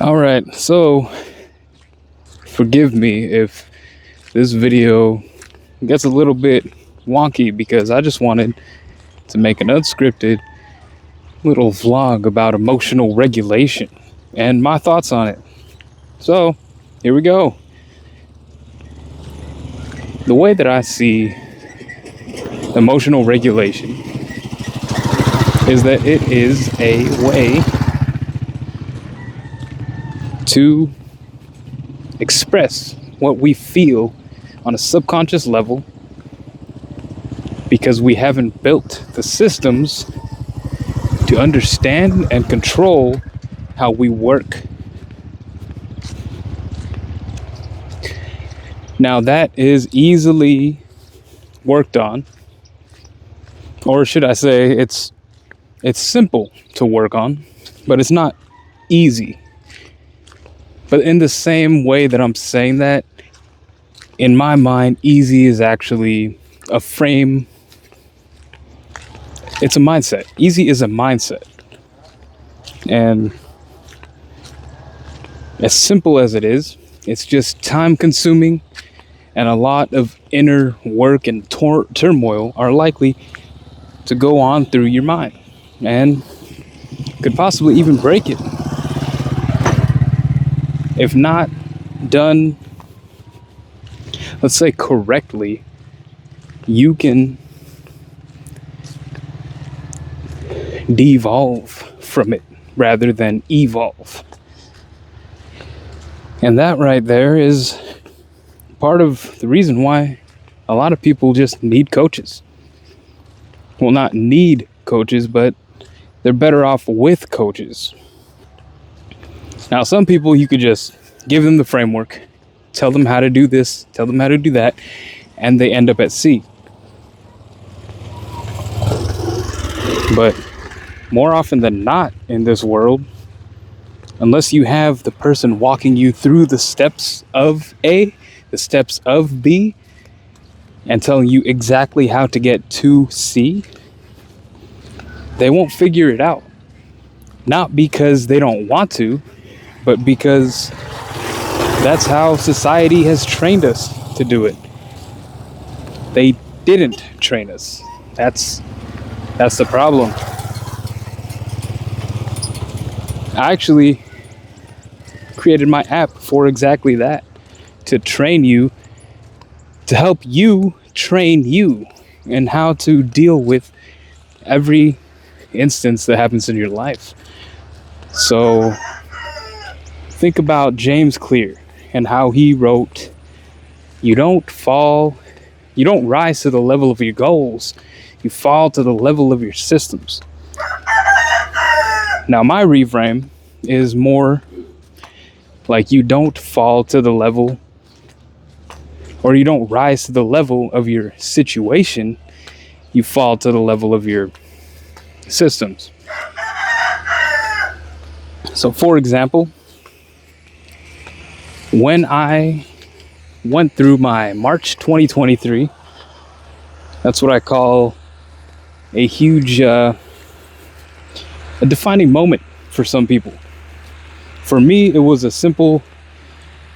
All right, so forgive me if this video gets a little bit wonky because I just wanted to make an unscripted little vlog about emotional regulation and my thoughts on it. So, here we go. The way that I see emotional regulation is that it is a way to express what we feel on a subconscious level because we haven't built the systems to understand and control how we work. Now that is easily worked on, or should I say it's simple to work on, but it's not easy. But in the same way that I'm saying that, in my mind, easy is actually a frame. It's a mindset. Easy is a mindset. And as simple as it is, it's just time consuming, and a lot of inner work and turmoil are likely to go on through your mind and could possibly even break it. If not done, let's say correctly, you can devolve from it rather than evolve. And that right there is part of the reason why a lot of people just need coaches. Well, not need coaches, but they're better off with coaches. Now, some people you could just give them the framework, tell them how to do this, tell them how to do that, and they end up at sea. But more often than not in this world, unless you have the person walking you through the steps of A, the steps of B, and telling you exactly how to get to C, they won't figure it out. Not because they don't want to, but because that's how society has trained us to do it. They didn't train us. That's the problem. I actually created my app for exactly that, to train you, to help you train you in how to deal with every instance that happens in your life. So think about James Clear and how he wrote, you don't rise to the level of your goals, you fall to the level of your systems. Now my reframe is more like you don't fall to the level, or you don't rise to the level of your situation, you fall to the level of your systems. So for example, when I went through my March 2023, that's what I call a huge, a defining moment for some people. For me, it was a simple,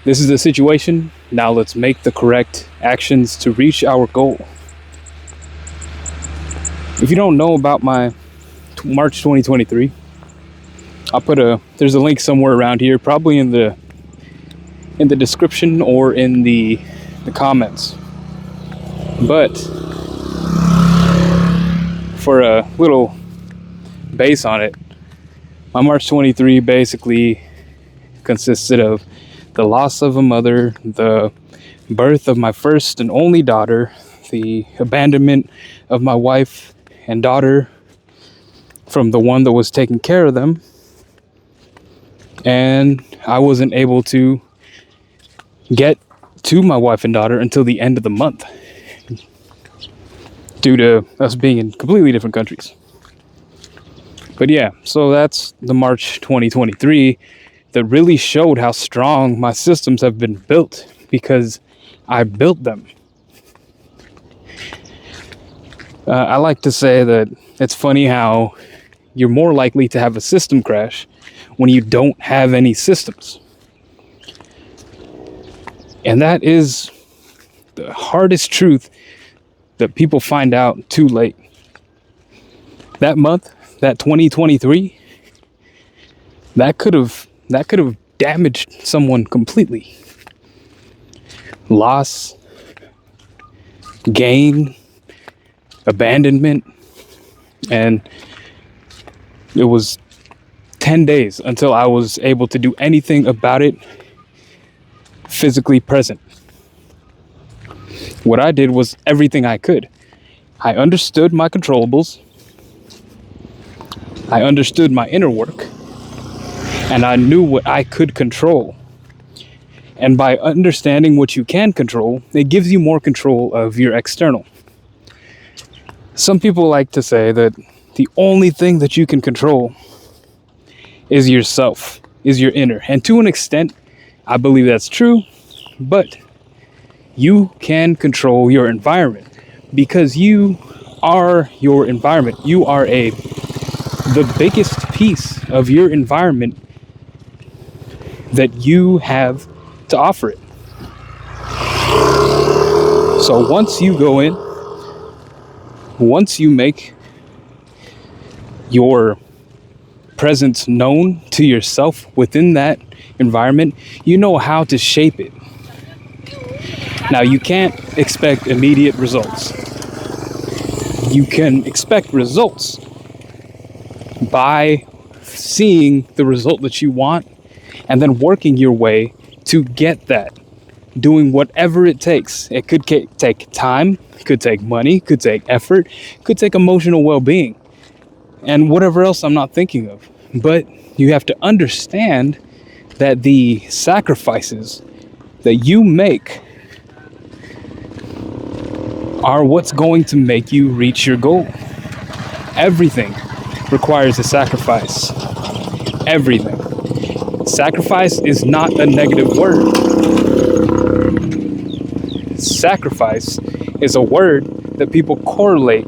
this is the situation, now let's make the correct actions to reach our goal. If you don't know about my March 2023, there's a link somewhere around here, probably in the description or in the comments. But for a little base on it, my March 23 basically consisted of the loss of a mother, the birth of my first and only daughter, the abandonment of my wife and daughter from the one that was taking care of them, and I wasn't able to get to my wife and daughter until the end of the month due to us being in completely different countries. But yeah, so that's the March 2023 that really showed how strong my systems have been built because I built them. I like to say that it's funny how you're more likely to have a system crash when you don't have any systems. And that is the hardest truth that people find out too late. That month, that 2023, that could have damaged someone completely. Loss, gain, abandonment, and it was 10 days until I was able to do anything about it physically present. What I did was everything I could. I understood my controllables. I understood my inner work. And I knew what I could control. And by understanding what you can control, it gives you more control of your external. Some people like to say that the only thing that you can control is yourself, is your inner. And to an extent, I believe that's true, but you can control your environment because you are your environment. You are the biggest piece of your environment that you have to offer it. So once you go in, once you make your presence known to yourself within that environment, you know how to shape it. Now, you can't expect immediate results. You can expect results by seeing the result that you want and then working your way to get that, doing whatever it takes. It could take time, could take money, could take effort, could take emotional well-being, and whatever else I'm not thinking of. But you have to understand that the sacrifices that you make are what's going to make you reach your goal. Everything requires a sacrifice. Everything. Sacrifice is not a negative word. Sacrifice is a word that people correlate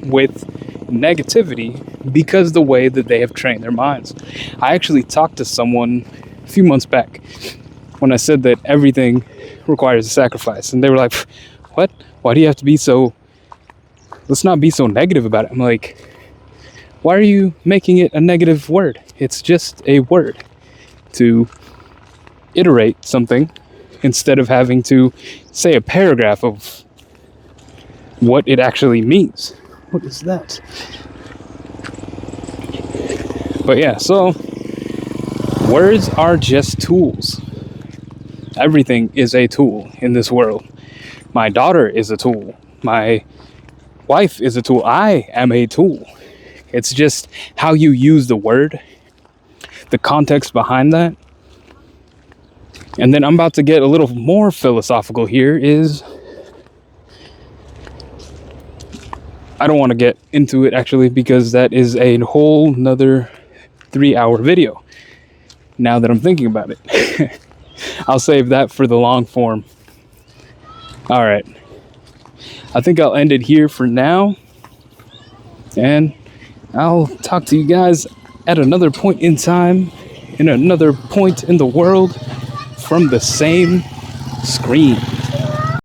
with negativity because the way that they have trained their minds. I actually talked to someone a few months back when I said that everything requires a sacrifice, and they were like, what? Why do you have to be so, let's not be so negative about it. I'm like, why are you making it a negative word? It's just a word to iterate something instead of having to say a paragraph of what it actually means. What is that? But yeah, so words are just tools. Everything is a tool in this world. My daughter is a tool. My wife is a tool. I am a tool. It's just how you use the word, the context behind that. And then I'm about to get a little more philosophical here is, I don't want to get into it actually because that is a whole nother 3-hour video now that I'm thinking about it. I'll save that for the long form. All right. I think I'll end it here for now. And I'll talk to you guys at another point in time, in another point in the world, from the same screen.